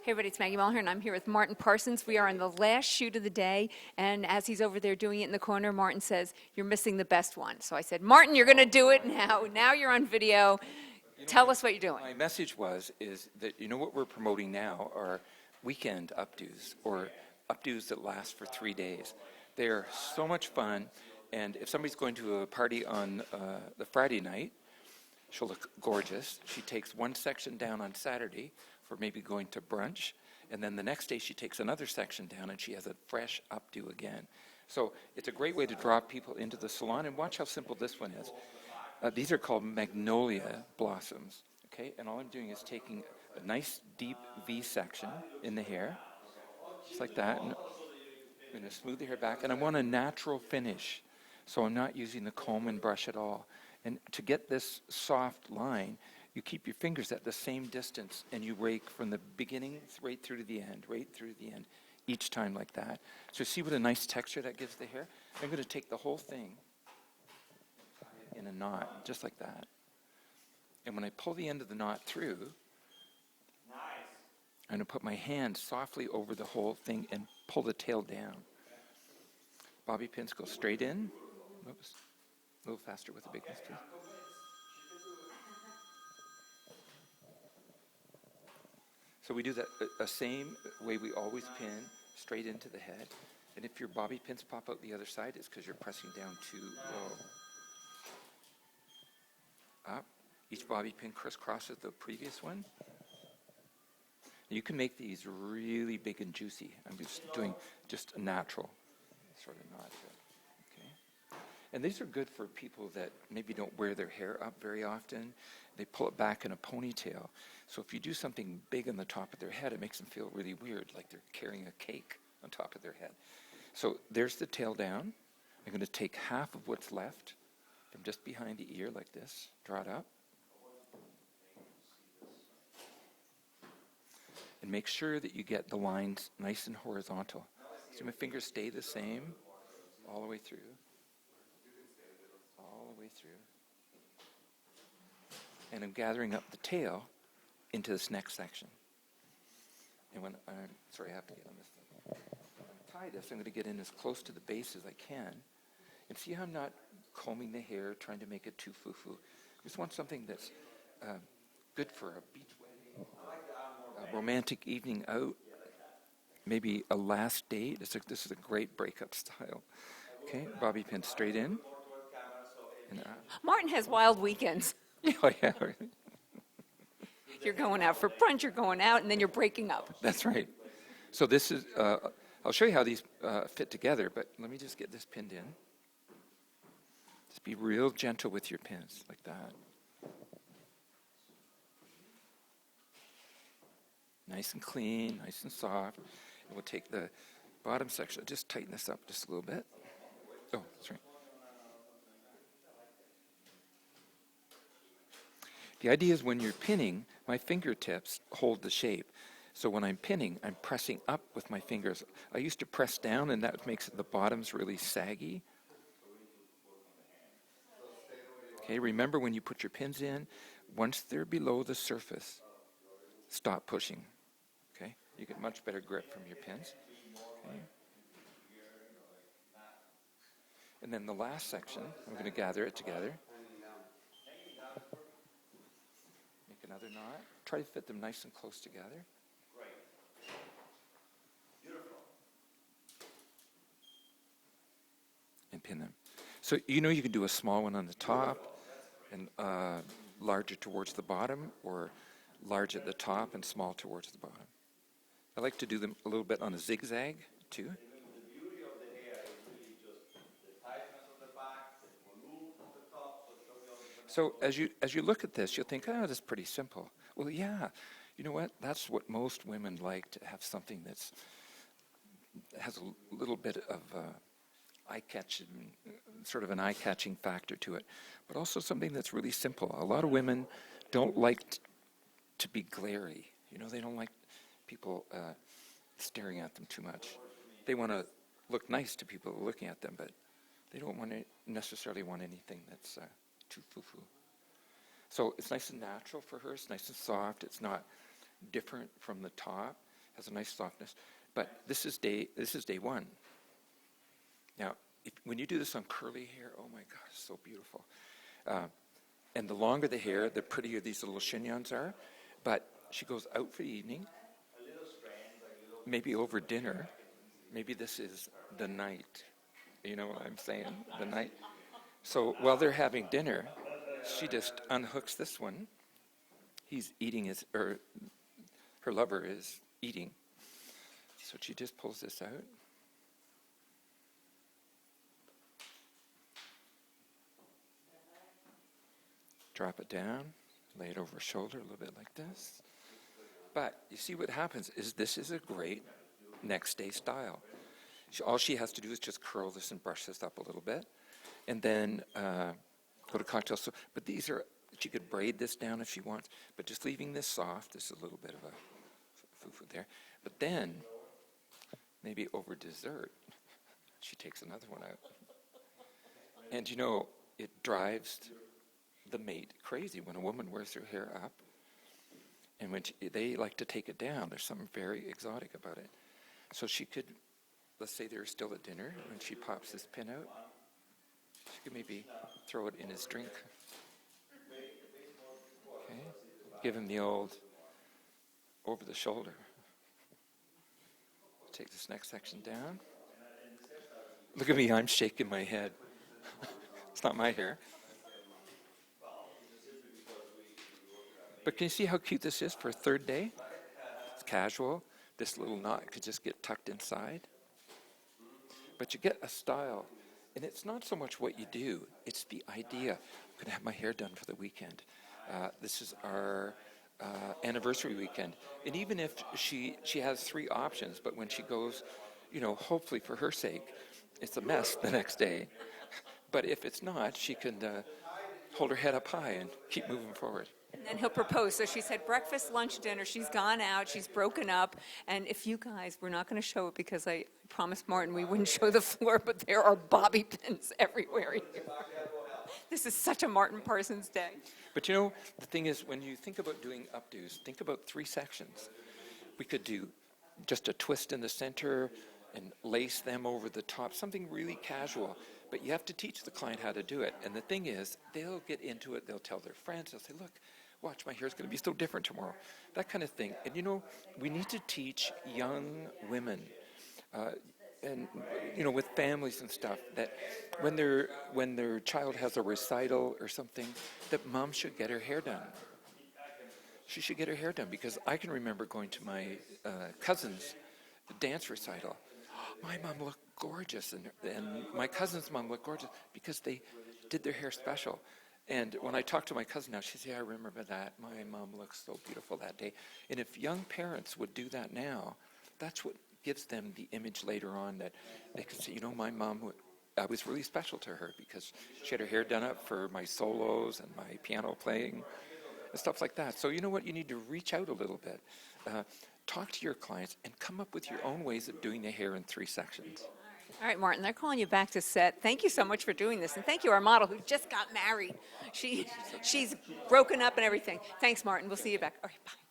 Hey everybody, it's Maggie Mulhern. I'm here with Martin Parsons. We are on the last shoot of the day, and as he's over there doing it in the corner, Martin says, "You're missing the best one." So I said, "Martin, you're going to do it now. Now you're on video. Tell us what you're doing." My message is that what we're promoting now are weekend updos, or updos that last for 3 days. They're so much fun, and if somebody's going to a party on the Friday night, she'll look gorgeous. She takes one section down on Saturday for maybe going to brunch, and then the next day she takes another section down and she has a fresh updo again. So it's a great way to draw people into the salon, and watch how simple this one is. These are called magnolia blossoms, okay? And all I'm doing is taking a nice deep V section in the hair, just like that, and I'm going to smooth the hair back, and I want a natural finish, so I'm not using the comb and brush at all. And to get this soft line, you keep your fingers at the same distance, and you rake from the beginning right through to the end, each time like that. So see what a nice texture that gives the hair? I'm going to take the whole thing in a knot, just like that. And when I pull the end of the knot through, I'm going to put my hand softly over the whole thing and pull the tail down. Bobby pins go straight in. Oops. A little faster with the big ones, please. So we do that the same way we always pin, straight into the head. And if your bobby pins pop out the other side, it's because you're pressing down too low. Up. Each bobby pin crisscrosses the previous one. You can make these really big and juicy. I'm just doing just a natural sort of knot. Okay. And these are good for people that maybe don't wear their hair up very often. They pull it back in a ponytail. So if you do something big on the top of their head, it makes them feel really weird, like they're carrying a cake on top of their head. So there's the tail down. I'm going to take half of what's left from just behind the ear like this, draw it up. And make sure that you get the lines nice and horizontal. So my fingers stay the same all the way through. All the way through. And I'm gathering up the tail into this next section. And when I have to get on this thing. When I tie this, I'm going to get in as close to the base as I can. And see how I'm not combing the hair, trying to make it too foo-foo. I just want something that's good for a beach wedding, a romantic evening out, maybe a last date. This is a great breakup style. Okay, bobby pin straight in. And Martin has wild weekends. Oh, yeah. You're going out for brunch, you're going out, and then you're breaking up. That's right. So this is, I'll show you how these fit together, but let me just get this pinned in. Just be real gentle with your pins, like that. Nice and clean, nice and soft. And we'll take the bottom section, just tighten this up just a little bit. Oh, that's right. The idea is when you're pinning, my fingertips hold the shape. So when I'm pinning, I'm pressing up with my fingers. I used to press down, and that makes the bottoms really saggy. Okay, remember when you put your pins in, once they're below the surface, stop pushing. Okay, you get much better grip from your pins. Okay. And then the last section, I'm going to gather it together. Another knot. Try to fit them nice and close together. Great. Beautiful. And pin them. So you can do a small one on the top and larger towards the bottom, or large at the top and small towards the bottom. I like to do them a little bit on a zigzag too. The beauty of the hair is really just the tightness of the back, the volume of the top. So as you look at this, you'll think, oh, that's pretty simple. Well, yeah, you know what? That's what most women like, to have something that's has a little bit of eye-catching, sort of an eye-catching factor to it, but also something that's really simple. A lot of women don't like to be glary. They don't like people staring at them too much. They want to look nice to people looking at them, but they don't necessarily want anything that's too foo-foo. So it's nice and natural for her. It's nice and soft. It's not different from the top. has a nice softness. But this is day one. Now, when you do this on curly hair, oh my God, it's so beautiful. And the longer the hair, the prettier these little chignons are. But she goes out for the evening, maybe over dinner. Maybe this is the night. You know what I'm saying? The night. So while they're having dinner, she just unhooks this one. He's eating her lover is eating. So she just pulls this out. Drop it down, lay it over her shoulder a little bit like this. But you see what happens is this is a great next day style. All she has to do is just curl this and brush this up a little bit. And then go to cocktail. So, but these are, she could braid this down if she wants, but just leaving this soft. This is a little bit of a foo-foo there. But then, maybe over dessert, she takes another one out. And you know, it drives the mate crazy when a woman wears her hair up. And when they like to take it down, there's something very exotic about it. So she could, let's say they're still at dinner, when she pops this pin out, she could maybe throw it in his drink. Okay, give him the old over the shoulder. Take this next section down. Look at me, I'm shaking my head. It's not my hair. But can you see how cute this is for a third day? It's casual. This little knot could just get tucked inside. But you get a style. And it's not so much what you do, it's the idea. I'm going to have my hair done for the weekend. This is our anniversary weekend. And even if she has 3 options, but when she goes, you know, hopefully for her sake, it's a mess the next day. But if it's not, she can hold her head up high and keep moving forward. And then he'll propose. So she said breakfast, lunch, dinner. She's gone out. She's broken up. And if you guys, we're not going to show it because I promised Martin we wouldn't show the floor, but there are bobby pins everywhere here. This is such a Martin Parsons day. But you know, the thing is, when you think about doing updos, think about 3 sections. We could do just a twist in the center and lace them over the top, something really casual. But you have to teach the client how to do it. And the thing is, they'll get into it. They'll tell their friends. They'll say, look, watch, my hair's going to be so different tomorrow. That kind of thing. And, you know, we need to teach young women, and, you know, with families and stuff, that when their child has a recital or something, that mom should get her hair done. She should get her hair done, because I can remember going to my cousin's dance recital. My mom looked gorgeous, and my cousin's mom looked gorgeous because they did their hair special. And when I talk to my cousin now, she says, yeah, I remember that. My mom looked so beautiful that day. And if young parents would do that now, that's what gives them the image later on, that they can say, you know, my mom, I was really special to her because she had her hair done up for my solos and my piano playing and stuff like that. So you know what? You need to reach out a little bit. Talk to your clients and come up with your own ways of doing the hair in 3 sections. All right, Martin, they're calling you back to set. Thank you so much for doing this. And thank you, our model, who just got married. She's broken up and everything. Thanks, Martin. We'll see you back. All right, bye.